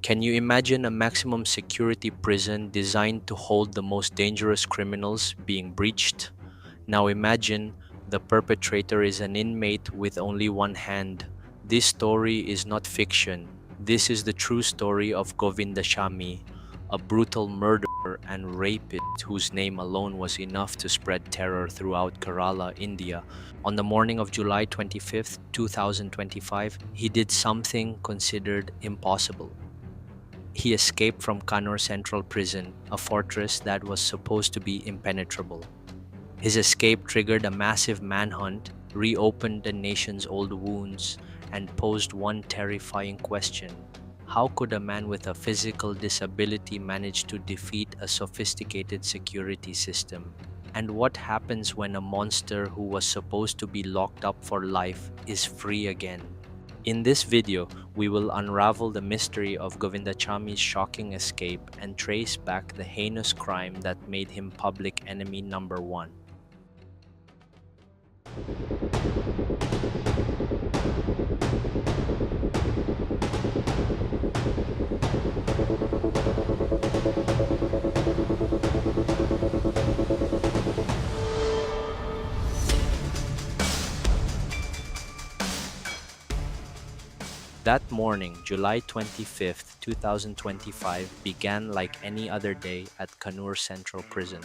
Can you imagine a maximum security prison designed to hold the most dangerous criminals being breached? Now imagine the perpetrator is an inmate with only one hand. This story is not fiction. This is the true story of Govindachamy, a brutal murderer and rapist whose name alone was enough to spread terror throughout Kerala, India. On the morning of July 25th, 2025, he did something considered impossible. He escaped from Kannur Central Prison, a fortress that was supposed to be impenetrable. His escape triggered a massive manhunt, reopened the nation's old wounds, and posed one terrifying question. How could a man with a physical disability manage to defeat a sophisticated security system? And what happens when a monster who was supposed to be locked up for life is free again? In this video, we will unravel the mystery of Govindachamy's shocking escape and trace back the heinous crime that made him public enemy number one. That morning, July 25th, 2025, began like any other day at Kannur Central Prison,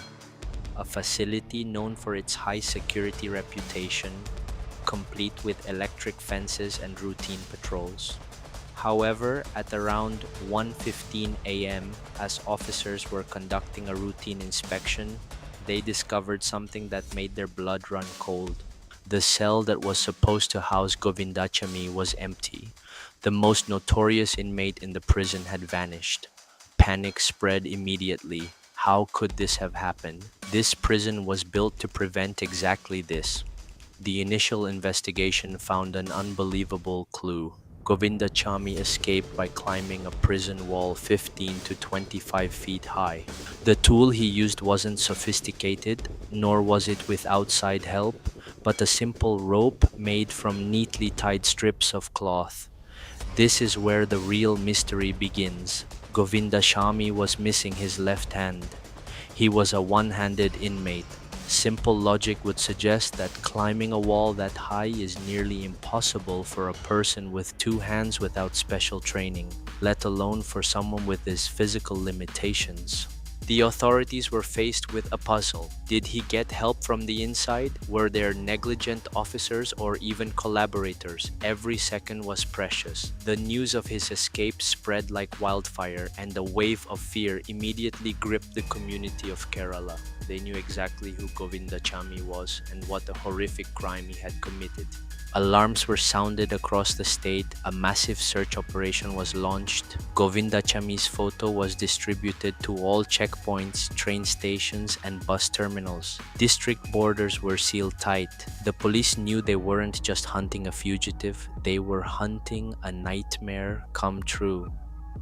a facility known for its high security reputation, complete with electric fences and routine patrols. However, at around 1:15 a.m., as officers were conducting a routine inspection, they discovered something that made their blood run cold. The cell that was supposed to house Govindachamy was empty. The most notorious inmate in the prison had vanished. Panic spread immediately. How could this have happened? This prison was built to prevent exactly this. The initial investigation found an unbelievable clue. Govindachamy escaped by climbing a prison wall 15 to 25 feet high. The tool he used wasn't sophisticated, nor was it with outside help, but a simple rope made from neatly tied strips of cloth. This is where the real mystery begins. Govindachamy was missing his left hand. He was a one-handed inmate. Simple logic would suggest that climbing a wall that high is nearly impossible for a person with two hands without special training, let alone for someone with his physical limitations. The authorities were faced with a puzzle. Did he get help from the inside? Were there negligent officers or even collaborators? Every second was precious. The news of his escape spread like wildfire, and a wave of fear immediately gripped the community of Kerala. They knew exactly who Govindachamy was and what a horrific crime he had committed. Alarms were sounded across the state, a massive search operation was launched. Govindachamy's photo was distributed to all checkpoints, train stations, and bus terminals. District borders were sealed tight. The police knew they weren't just hunting a fugitive, they were hunting a nightmare come true.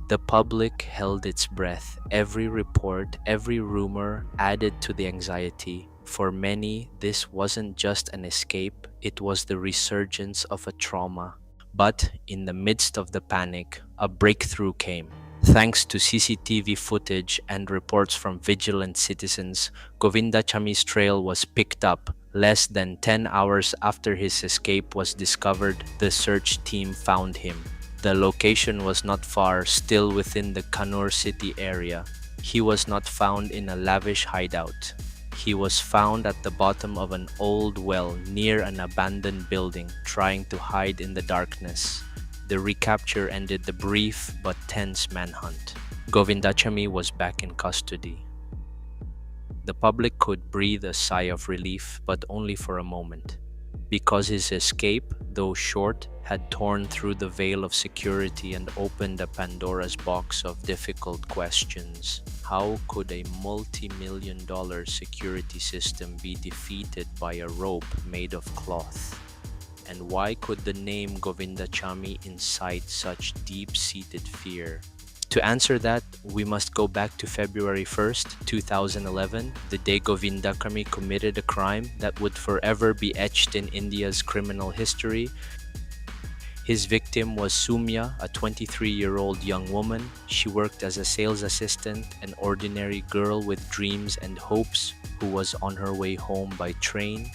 The public held its breath. Every report, every rumor added to the anxiety. For many, this wasn't just an escape, it was the resurgence of a trauma. But in the midst of the panic, a breakthrough came. Thanks to CCTV footage and reports from vigilant citizens, Govindachamy's trail was picked up. Less than 10 hours after his escape was discovered, the search team found him. The location was not far, still within the Kannur city area. He was not found in a lavish hideout. He was found at the bottom of an old well near an abandoned building, trying to hide in the darkness. The recapture ended the brief but tense manhunt. Govindachamy was back in custody. The public could breathe a sigh of relief, but only for a moment, because his escape, though short, had torn through the veil of security and opened a Pandora's box of difficult questions. How could a multi-million-dollar security system be defeated by a rope made of cloth? And why could the name Govindachamy incite such deep-seated fear? To answer that, we must go back to February 1st, 2011, the day Govindachamy committed a crime that would forever be etched in India's criminal history. His victim was Soumya, a 23-year-old young woman. She worked as a sales assistant, an ordinary girl with dreams and hopes who was on her way home by train.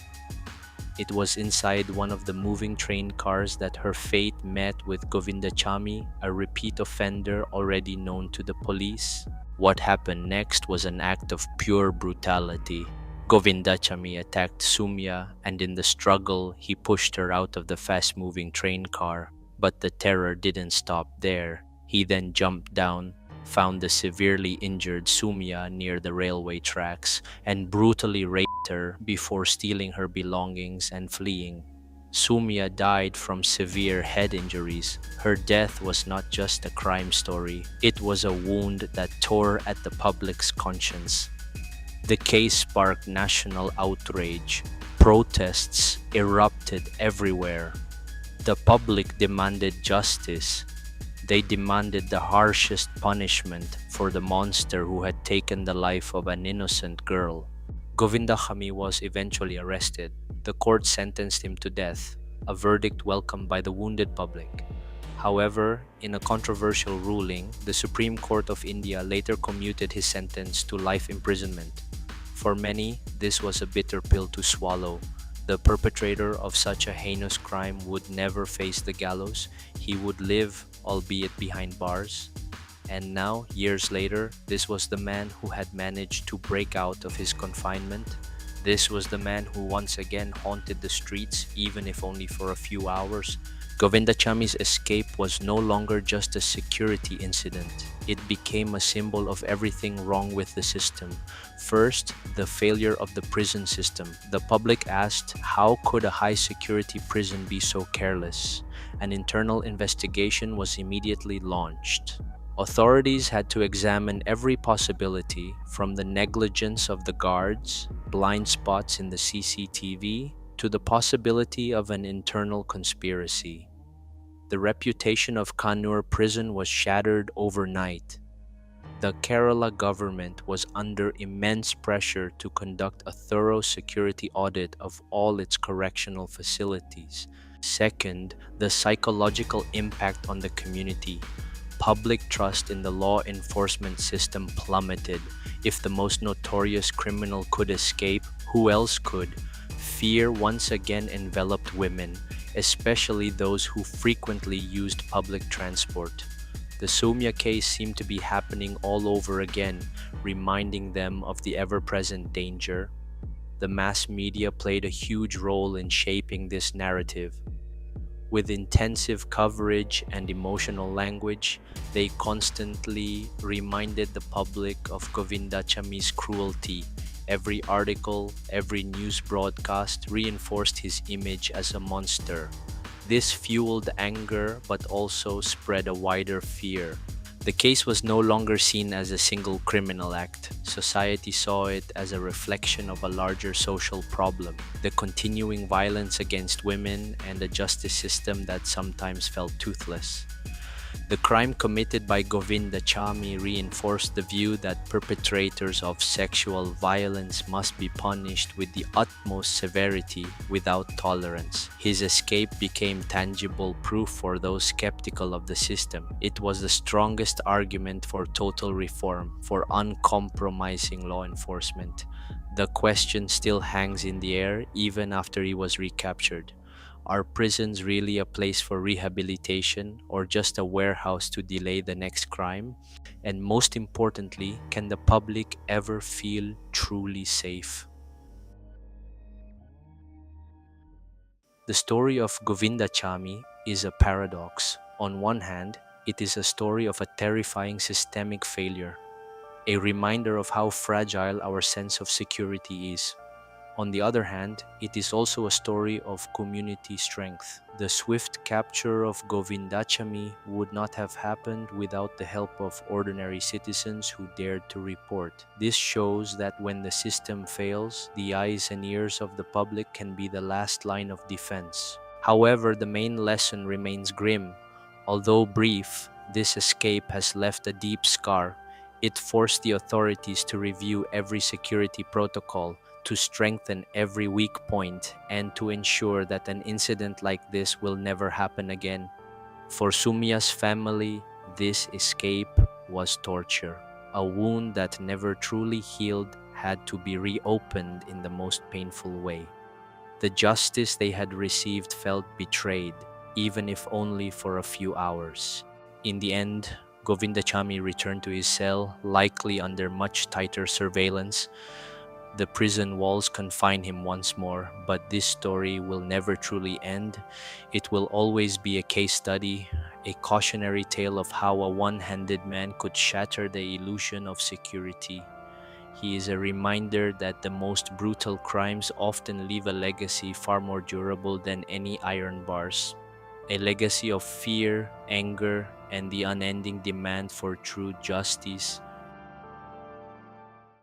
It was inside one of the moving train cars that her fate met with Govindachamy, a repeat offender already known to the police. What happened next was an act of pure brutality. Govindachamy attacked Soumya, and in the struggle, he pushed her out of the fast moving train car. But the terror didn't stop there. He then jumped down, found the severely injured Soumya near the railway tracks, and brutally raped her before stealing her belongings and fleeing. Soumya died from severe head injuries. Her death was not just a crime story, it was a wound that tore at the public's conscience. The case sparked national outrage. Protests erupted everywhere. The public demanded justice. They demanded the harshest punishment for the monster who had taken the life of an innocent girl. Govindachamy was eventually arrested. The court sentenced him to death, a verdict welcomed by the wounded public. However, in a controversial ruling, the Supreme Court of India later commuted his sentence to life imprisonment. For many, this was a bitter pill to swallow. The perpetrator of such a heinous crime would never face the gallows. He would live, albeit behind bars. And now, years later, this was the man who had managed to break out of his confinement. This was the man who once again haunted the streets, even if only for a few hours. Govindachamy's escape was no longer just a security incident. It became a symbol of everything wrong with the system. First, the failure of the prison system. The public asked, how could a high-security prison be so careless? An internal investigation was immediately launched. Authorities had to examine every possibility, from the negligence of the guards, blind spots in the CCTV, to the possibility of an internal conspiracy. The reputation of Kannur prison was shattered overnight. The Kerala government was under immense pressure to conduct a thorough security audit of all its correctional facilities. Second, the psychological impact on the community. Public trust in the law enforcement system plummeted. If the most notorious criminal could escape, who else could? Fear once again enveloped women, especially those who frequently used public transport. The Soumya case seemed to be happening all over again, reminding them of the ever-present danger. The mass media played a huge role in shaping this narrative. With intensive coverage and emotional language, they constantly reminded the public of Govindachamy's cruelty. Every article, every news broadcast reinforced his image as a monster. This fueled anger but also spread a wider fear. The case was no longer seen as a single criminal act. Society saw it as a reflection of a larger social problem, the continuing violence against women and a justice system that sometimes felt toothless. The crime committed by Govindachamy reinforced the view that perpetrators of sexual violence must be punished with the utmost severity without tolerance. His escape became tangible proof for those skeptical of the system. It was the strongest argument for total reform, for uncompromising law enforcement. The question still hangs in the air even after he was recaptured. Are prisons really a place for rehabilitation or just a warehouse to delay the next crime? And most importantly, can the public ever feel truly safe? The story of Govindachamy is a paradox. On one hand, it is a story of a terrifying systemic failure, a reminder of how fragile our sense of security is. On the other hand, it is also a story of community strength. The swift capture of Govindachamy would not have happened without the help of ordinary citizens who dared to report. This shows that when the system fails, the eyes and ears of the public can be the last line of defense. However, the main lesson remains grim. Although brief, this escape has left a deep scar. It forced the authorities to review every security protocol, to strengthen every weak point, and to ensure that an incident like this will never happen again. For Soumya's family, this escape was torture. A wound that never truly healed had to be reopened in the most painful way. The justice they had received felt betrayed, even if only for a few hours. In the end, Govindachamy returned to his cell, likely under much tighter surveillance. The prison walls confine him once more, but this story will never truly end. It will always be a case study, a cautionary tale of how a one handed man could shatter the illusion of security. He is a reminder that the most brutal crimes often leave a legacy far more durable than any iron bars. A legacy of fear, anger, and the unending demand for true justice.